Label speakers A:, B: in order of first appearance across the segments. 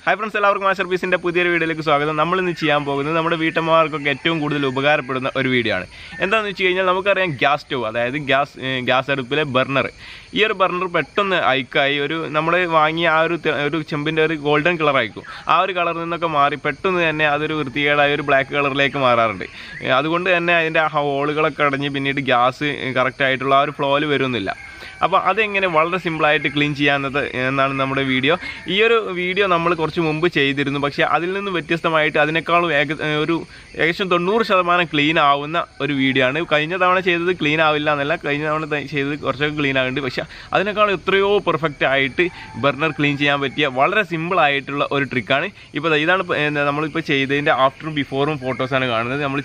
A: Hi friends, എല്ലാവർക്കും master പീസിൻ്റെ പുതിയൊരു വീഡിയോയിലേക്ക് സ്വാഗതം. നമ്മളിന്ന് ചെയ്യാൻ പോകുന്നത് നമ്മുടെ വീട്ടമ്മമാർക്കൊക്കെ ഏറ്റവും കൂടുതൽ ഉപകാരപ്പെടുന്ന ഒരു വീഡിയോ ആണ്. എന്താണെന്ന് വെച്ച് കഴിഞ്ഞാൽ നമുക്കറിയാം ഗ്യാസ് സ്റ്റവ്, അതായത് ഗ്യാസ് അടുപ്പിലെ ബർണർ. ഈ ഒരു ബർണർ പെട്ടെന്ന് അയക്കായി നമ്മൾ വാങ്ങിയ ഒരു ചെമ്പിൻ്റെ ഒരു ഗോൾഡൻ കളർ ആയിരിക്കും. ആ ഒരു കളറിൽ നിന്നൊക്കെ മാറി പെട്ടെന്ന് തന്നെ അതൊരു വൃത്തികേടായ ഒരു ബ്ലാക്ക് കളറിലേക്ക് മാറാറുണ്ട്. അതുകൊണ്ട് തന്നെ അതിൻ്റെ ഹോളുകളൊക്കെ അടഞ്ഞ് പിന്നീട് ഗ്യാസ് കറക്റ്റായിട്ടുള്ള ആ ഒരു ഫ്ലോയിൽ വരുന്നില്ല. അപ്പോൾ അതെങ്ങനെ വളരെ സിമ്പിളായിട്ട് ക്ലീൻ ചെയ്യാവുന്നത് എന്നാണ് നമ്മുടെ വീഡിയോ. ഈ ഒരു വീഡിയോ നമ്മൾ കുറച്ച് മുമ്പ് ചെയ്തിരുന്നു, പക്ഷേ അതിൽ നിന്ന് വ്യത്യസ്തമായിട്ട് അതിനേക്കാളും ഏകദേശം 90% ക്ലീൻ ആവുന്ന ഒരു വീഡിയോ ആണ്. കഴിഞ്ഞ തവണ ചെയ്തത് ക്ലീൻ ആവില്ല എന്നല്ല, കഴിഞ്ഞ തവണ ചെയ്തത് കുറച്ചൊക്കെ ക്ലീൻ ആകുന്നുണ്ട്. പക്ഷേ അതിനേക്കാളും എത്രയോ പെർഫെക്റ്റ് ആയിട്ട് ബർണർ ക്ലീൻ ചെയ്യാൻ പറ്റിയ വളരെ സിമ്പിളായിട്ടുള്ള ഒരു ട്രിക്കാണ്. ഇപ്പോൾ ഇതാണ് നമ്മളിപ്പോൾ ചെയ്തതിൻ്റെ ആഫ്റ്ററും ബിഫോറും ഫോട്ടോസാണ് കാണുന്നത്. നമ്മൾ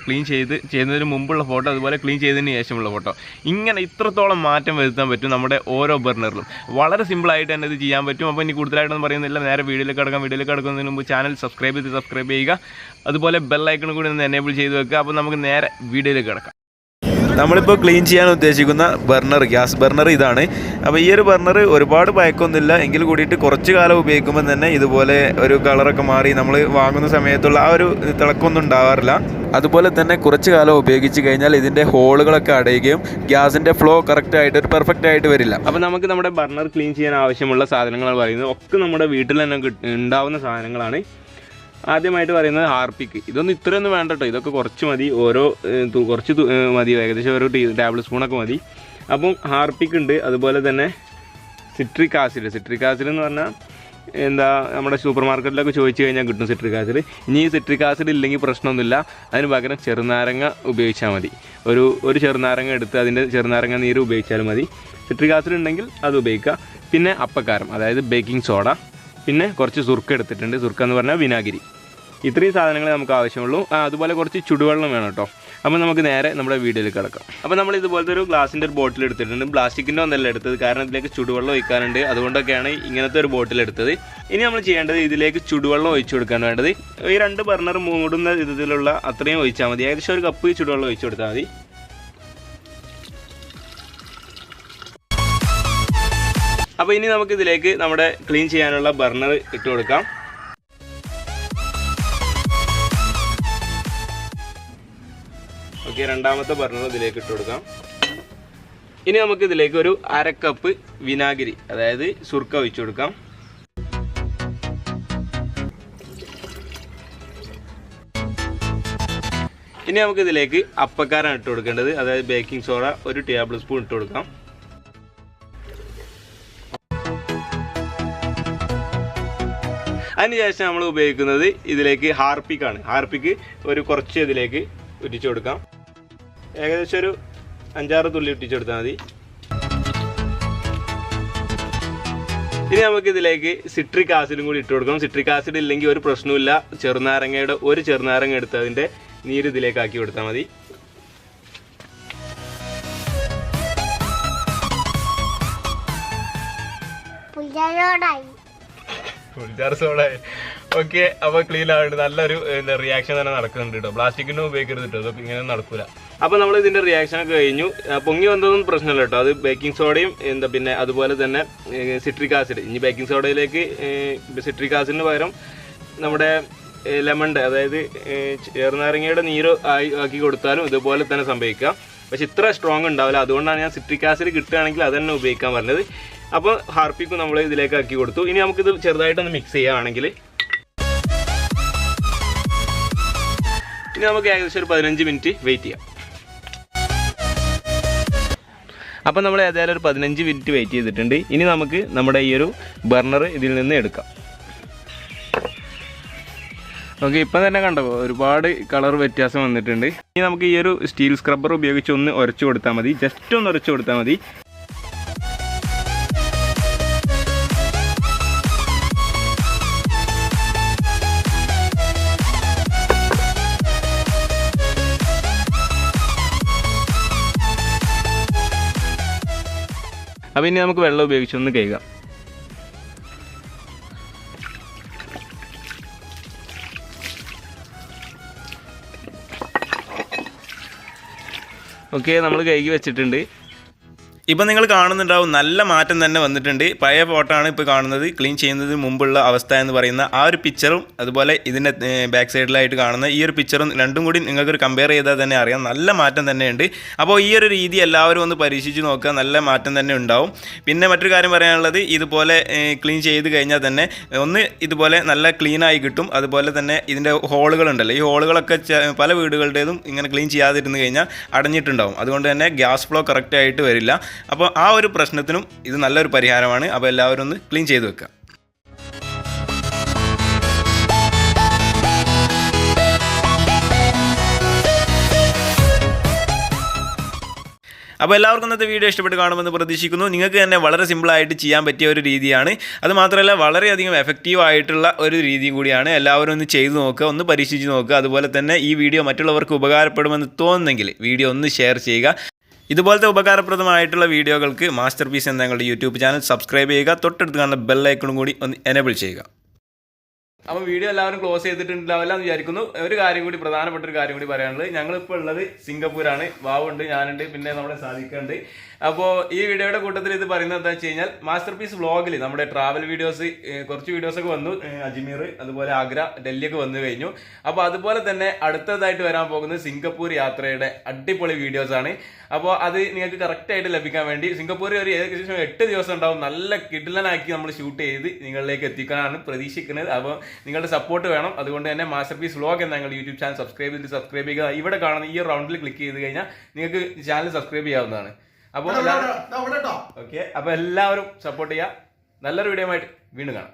A: ക്ലീൻ ചെയ്യുന്നതിന് മുമ്പുള്ള ഫോട്ടോ, അതുപോലെ ക്ലീൻ ചെയ്തതിന് ശേഷമുള്ള ഫോട്ടോ. ഇങ്ങനെ ഇത്രത്തോളം മാറ്റം വരുത്താൻ പറ്റും നമ്മുടെ ഓരോ ബർണറിലും. വളരെ സിമ്പിളായിട്ട് തന്നെ ഇത് ചെയ്യാൻ പറ്റും. അപ്പോൾ ഇനി കൂടുതലായിട്ടൊന്നും പറയുന്നില്ല, നേരെ വീഡിയോയിലേക്ക് കിടക്കുന്നതിന് മുമ്പ് ചാനൽ സബ്സ്ക്രൈബ് ചെയ്യുക. അതുപോലെ ബെല്ലൈക്കൺ കൂടി ഒന്ന് എനേബിൾ ചെയ്ത് വെക്കുക. അപ്പോൾ നമുക്ക് നേരെ വീഡിയോയിലേക്ക് കിടക്കാം. നമ്മളിപ്പോൾ ക്ലീൻ ചെയ്യാൻ ഉദ്ദേശിക്കുന്ന ബർണർ, ഗ്യാസ് ബർണർ ഇതാണ്. അപ്പോൾ ഈ ഒരു ബർണർ ഒരുപാട് പഴക്കമൊന്നുമില്ല, എങ്കിൽ കൂടിയിട്ട് കുറച്ച് കാലം ഉപയോഗിക്കുമ്പോൾ തന്നെ ഇതുപോലെ ഒരു കളറൊക്കെ മാറി നമ്മൾ വാങ്ങുന്ന സമയത്തുള്ള ആ ഒരു തിളക്കമൊന്നും ഉണ്ടാവാറില്ല. അതുപോലെ തന്നെ കുറച്ച് കാലം ഉപയോഗിച്ച് കഴിഞ്ഞാൽ ഇതിൻ്റെ ഹോളുകളൊക്കെ അടയുകയും ഗ്യാസിൻ്റെ ഫ്ലോ കറക്റ്റായിട്ട് പെർഫെക്റ്റ് ആയിട്ട് വരില്ല. അപ്പോൾ നമുക്ക് നമ്മുടെ ബർണർ ക്ലീൻ ചെയ്യാൻ ആവശ്യമുള്ള സാധനങ്ങൾ പറയുന്നത് ഒക്കെ നമ്മുടെ വീട്ടിൽ തന്നെ ഉണ്ടാവുന്ന സാധനങ്ങളാണ്. ആദ്യമായിട്ട് പറയുന്നത് ഹാർപ്പിക്ക്. ഇതൊന്നും ഇത്രയൊന്നും വേണ്ട കേട്ടോ, ഇതൊക്കെ കുറച്ച് മതി, കുറച്ച് മതി, ഏകദേശം ഒരു ടേബിൾ സ്പൂണൊക്കെ മതി. അപ്പം ഹാർപ്പിക്ക് ഉണ്ട്. അതുപോലെ തന്നെ സിട്രിക് ആസിഡ് എന്ന് പറഞ്ഞാൽ നമ്മുടെ സൂപ്പർ മാർക്കറ്റിലൊക്കെ ചോദിച്ചു കഴിഞ്ഞാൽ കിട്ടും സിട്രിക് ആസിഡ്. ഇനി ഈ സിട്രിക് ആസിഡ് ഇല്ലെങ്കിൽ പ്രശ്നമൊന്നുമില്ല, അതിന് പകരം ചെറുനാരങ്ങ ഉപയോഗിച്ചാൽ മതി. ഒരു ചെറുനാരങ്ങ എടുത്ത് അതിൻ്റെ ചെറുനാരങ്ങ നീര് ഉപയോഗിച്ചാലും മതി. സിട്രിക് ആസിഡ് ഉണ്ടെങ്കിൽ അത് ഉപയോഗിക്കുക. പിന്നെ അപ്പക്കാരം, അതായത് ബേക്കിംഗ് സോഡ, പിന്നെ കുറച്ച് സുർക്ക എടുത്തിട്ടുണ്ട്. സുർക്ക എന്ന് പറഞ്ഞാൽ വിനാഗിരി. ഇത്രയും സാധനങ്ങൾ നമുക്ക് ആവശ്യമുള്ളൂ. അതുപോലെ കുറച്ച് ചുടുവെള്ളം വേണം കേട്ടോ. അപ്പോൾ നമുക്ക് നേരെ നമ്മുടെ വീഡിയോയിൽ കിടക്കാം. അപ്പോൾ നമ്മൾ ഇതുപോലത്തെ ഒരു ഗ്ലാസിൻ്റെ ഒരു ബോട്ടിൽ എടുത്തിട്ടുണ്ട്. പ്ലാസ്റ്റിക്കിൻ്റെ ഒന്നല്ല എടുത്തത്, കാരണം ഇതിലേക്ക് ചുടുവെള്ളം ഒഴിക്കാനുണ്ട്. അതുകൊണ്ടൊക്കെയാണ് ഇങ്ങനത്തെ ഒരു ബോട്ടിൽ എടുത്തത്. ഇനി നമ്മൾ ചെയ്യേണ്ടത് ഇതിലേക്ക് ചുടുവെള്ളം ഒഴിച്ചു കൊടുക്കാൻ വേണ്ടത്. ഈ 2 ബർണർ മൂടുന്ന വിധത്തിലുള്ള അത്രയും ഒഴിച്ചാൽ മതി. ഏകദേശം ഒരു കപ്പ് ചുടുവെള്ളം ഒഴിച്ചു കൊടുത്താൽ മതി. അപ്പോൾ ഇനി നമുക്ക് ഇതിലേക്ക് നമ്മുടെ ക്ലീൻ ചെയ്യാനുള്ള ബർണർ ഇട്ട് കൊടുക്കാം. ഓക്കെ, രണ്ടാമത്തെ ബർണർ ഇതിലേക്ക് ഇട്ട് കൊടുക്കാം. ഇനി നമുക്ക് ഇതിലേക്ക് ഒരു 1/2 കപ്പ് വിനാഗിരി, അതായത് സുർക്ക ഒഴിച്ചു കൊടുക്കാം. ഇനി നമുക്ക് ഇതിലേക്ക് അപ്പക്കാരം ഇട്ട് കൊടുക്കേണ്ടത്, അതായത് ബേക്കിംഗ് സോഡ ഒരു ടേബിൾ സ്പൂൺ ഇട്ട് കൊടുക്കാം. അതിനുശേഷം നമ്മൾ ഉപയോഗിക്കുന്നത് ഇതിലേക്ക് ഹാർപ്പിക്കാണ്. ഹാർപ്പിക്ക് കുറച്ച് ഇതിലേക്ക് ഇട്ടിച്ചു കൊടുക്കാം. ഏകദേശം ഒരു 5-6 തുള്ളി ഇട്ടിച്ചു കൊടുത്താൽ മതി. ഇനി നമുക്ക് ഇതിലേക്ക് സിട്രിക് ആസിഡും കൂടി ഇട്ട് കൊടുക്കണം. സിട്രിക് ആസിഡ് ഇല്ലെങ്കിൽ ഒരു പ്രശ്നമില്ല, ഒരു ചെറുനാരങ്ങ എടുത്ത് അതിൻ്റെ നീര് ഇതിലേക്ക് ആക്കി കൊടുത്താൽ മതി. ഓക്കെ, അപ്പോൾ ക്ലീൻ ആയിട്ട് നല്ലൊരു റിയാക്ഷൻ തന്നെ നടക്കുന്നുണ്ട് കേട്ടോ. പ്ലാസ്റ്റിക്കിൻ്റെ ഉപയോഗിക്കരുത് കേട്ടോ, അതൊക്കെ ഇങ്ങനെ നടക്കില്ല. അപ്പോൾ നമ്മൾ ഇതിൻ്റെ റിയാക്ഷനൊക്കെ കഴിഞ്ഞു. പൊങ്ങി വന്നതൊന്നും പ്രശ്നമില്ല കേട്ടോ. അത് ബേക്കിംഗ് സോഡയും പിന്നെ അതുപോലെ തന്നെ സിട്രിക് ആസിഡ്. ഇനി ബേക്കിംഗ് സോഡയിലേക്ക് സിട്രിക് ആസിഡിന് പകരം നമ്മുടെ ലെമണിൻ്റെ, അതായത് ചെറുനാരങ്ങയുടെ നീര് ആക്കി കൊടുത്താലും ഇതുപോലെ തന്നെ സംഭവിക്കാം. പക്ഷെ ഇത്ര സ്ട്രോങ് ഉണ്ടാവില്ല. അതുകൊണ്ടാണ് ഞാൻ സിട്രിക് ആസിഡ് കിട്ടുകയാണെങ്കിൽ അത് തന്നെ ഉപയോഗിക്കാൻ പറഞ്ഞത്. അപ്പോൾ ഹാർപ്പിക്കും നമ്മൾ ഇതിലേക്ക് ആക്കി കൊടുത്തു. ഇനി നമുക്കിത് ചെറുതായിട്ടൊന്ന് മിക്സ് ചെയ്യുകയാണെങ്കിൽ ഇനി നമുക്ക് ഏകദേശം ഒരു 15 മിനിറ്റ് വെയിറ്റ് ചെയ്യാം. അപ്പോൾ നമ്മൾ ഏതായാലും ഒരു 15 മിനിറ്റ് വെയിറ്റ് ചെയ്തിട്ടുണ്ട്. ഇനി നമുക്ക് നമ്മുടെ ഈ ഒരു ബർണർ ഇതിൽ നിന്ന് എടുക്കാം. ഓക്കെ, ഇപ്പം തന്നെ കണ്ടോ ഒരുപാട് കളർ വ്യത്യാസം വന്നിട്ടുണ്ട്. ഇനി നമുക്ക് ഈ ഒരു സ്റ്റീൽ സ്ക്രബ്ബർ ഉപയോഗിച്ച് ഒന്ന് ഉരച്ചു കൊടുത്താൽ മതി. ജസ്റ്റ് ഒന്ന് ഉരച്ചു കൊടുത്താൽ മതി. അപ്പോൾ ഇനി നമുക്ക് വെള്ളം ഉപയോഗിച്ചൊന്ന് കഴുകാം. ഓക്കെ, നമ്മൾ കഴുകി വെച്ചിട്ടുണ്ട്. ഇപ്പം നിങ്ങൾ കാണുന്നുണ്ടാവും നല്ല മാറ്റം തന്നെ വന്നിട്ടുണ്ട്. പഴയ ഫോട്ടോ ആണ് ഇപ്പോൾ കാണുന്നത്. ക്ലീൻ ചെയ്യുന്നതിന് മുമ്പുള്ള അവസ്ഥ എന്ന് പറയുന്ന ആ ഒരു പിക്ചറും അതുപോലെ ഇതിൻ്റെ ബാക്ക് സൈഡിലായിട്ട് കാണുന്ന ഈ ഒരു പിക്ചറും രണ്ടും കൂടി നിങ്ങൾക്കൊരു കമ്പയർ ചെയ്താൽ തന്നെ അറിയാം നല്ല മാറ്റം തന്നെയുണ്ട്. അപ്പോൾ ഈ ഒരു രീതി എല്ലാവരും ഒന്ന് പരീക്ഷിച്ച് നോക്കുക, നല്ല മാറ്റം തന്നെ ഉണ്ടാവും. പിന്നെ മറ്റൊരു കാര്യം പറയാനുള്ളത്, ഇതുപോലെ ക്ലീൻ ചെയ്ത് കഴിഞ്ഞാൽ തന്നെ ഒന്ന് ഇതുപോലെ നല്ല ക്ലീനായി കിട്ടും. അതുപോലെ തന്നെ ഇതിൻ്റെ ഹോളുകളുണ്ടല്ലോ, ഈ ഹോളുകളൊക്കെ പല വീടുകളുടേതും ഇങ്ങനെ ക്ലീൻ ചെയ്യാതിരുന്ന് കഴിഞ്ഞാൽ അടഞ്ഞിട്ടുണ്ടാവും. അതുകൊണ്ട് തന്നെ ഗ്യാസ് ഫ്ലോ കറക്റ്റായിട്ട് വരില്ല. അപ്പോൾ ആ ഒരു പ്രശ്നത്തിനും ഇത് നല്ലൊരു പരിഹാരമാണ്. അപ്പോൾ എല്ലാവരും ഒന്ന് ക്ലീൻ ചെയ്ത് വെക്കുക. അപ്പോൾ എല്ലാവർക്കും ഇന്നത്തെ വീഡിയോ ഇഷ്ടപ്പെട്ട് കാണുമെന്ന് പ്രതീക്ഷിക്കുന്നു. നിങ്ങൾക്ക് തന്നെ വളരെ സിമ്പിളായിട്ട് ചെയ്യാൻ പറ്റിയ ഒരു രീതിയാണ്. അത് മാത്രമല്ല വളരെയധികം എഫക്റ്റീവ് ആയിട്ടുള്ള ഒരു രീതിയും കൂടിയാണ്. എല്ലാവരും ഒന്ന് ചെയ്ത് നോക്കുക, ഒന്ന് പരീക്ഷിച്ച് നോക്കുക. അതുപോലെ തന്നെ ഈ വീഡിയോ മറ്റുള്ളവർക്ക് ഉപകാരപ്പെടുമെന്ന് തോന്നുന്നെങ്കിൽ വീഡിയോ ഒന്ന് ഷെയർ ചെയ്യുക. ഇതുപോലത്തെ ഉപകാരപ്രദമായിട്ടുള്ള വീഡിയോകൾക്ക് മാസ്റ്റർ പീസ് എന്ന ഞങ്ങളുടെ യൂട്യൂബ് ചാനൽ സബ്സ്ക്രൈബ് ചെയ്യുക. തൊട്ടടുത്ത് കാണുന്ന ബെൽ ഐക്കണും കൂടി ഒന്ന് എനേബിൾ ചെയ്യുക. അപ്പോൾ വീഡിയോ എല്ലാവരും ക്ലോസ് ചെയ്തിട്ടുണ്ടാവില്ല എന്ന് വിചാരിക്കുന്നു. ഒരു കാര്യം കൂടി, പ്രധാനപ്പെട്ട ഒരു കാര്യം കൂടി പറയാനുള്ളത്, ഞങ്ങളിപ്പോൾ ഉള്ളത് സിംഗപ്പൂരാണ്. വാവുണ്ട്, ഞാനുണ്ട്, പിന്നെ നമ്മുടെ സാധിക്കുന്നുണ്ട്. അപ്പോൾ ഈ വീഡിയോയുടെ കൂട്ടത്തിൽ ഇത് പറയുന്നത് എന്താ വെച്ച് കഴിഞ്ഞാൽ, മാസ്റ്റർ പീസ് വ്ളോഗിൽ നമ്മുടെ ട്രാവൽ വീഡിയോസ് കുറച്ച് വീഡിയോസൊക്കെ വന്നു. അജ്മീർ, അതുപോലെ ആഗ്ര, ഡൽഹിയൊക്കെ വന്നു കഴിഞ്ഞു. അപ്പോൾ അതുപോലെ തന്നെ അടുത്തതായിട്ട് വരാൻ പോകുന്നത് സിംഗപ്പൂർ യാത്രയുടെ അടിപൊളി വീഡിയോസാണ്. അപ്പോൾ അത് നിങ്ങൾക്ക് കറക്റ്റായിട്ട് ലഭിക്കാൻ വേണ്ടി സിംഗപ്പൂർ ഒരു ഏകദേശം 8 ദിവസം ഉണ്ടാവും. നല്ല കിടിലനാക്കി നമ്മൾ ഷൂട്ട് ചെയ്ത് നിങ്ങളിലേക്ക് എത്തിക്കാനാണ് പ്രതീക്ഷിക്കുന്നത്. അപ്പോൾ നിങ്ങളുടെ സപ്പോർട്ട് വേണം. അതുകൊണ്ട് തന്നെ മാസ്റ്റർ പീസ് വ്ളോഗ് എന്ന ഞങ്ങളുടെ യൂട്യൂബ് ചാനൽ സബ്സ്ക്രൈബ് ചെയ്യുക. ഇവിടെ കാണുന്ന ഈ റൗണ്ടിൽ ക്ലിക്ക് ചെയ്ത് കഴിഞ്ഞാൽ നിങ്ങൾക്ക് ചാനൽ സബ്സ്ക്രൈബ് ചെയ്യാവുന്നതാണ്. അപ്പോൾ ഓക്കെ, അപ്പോൾ എല്ലാവരും സപ്പോർട്ട് ചെയ്യുക. നല്ലൊരു വീഡിയോ ആയിട്ട് വീണ്ടും കാണാം.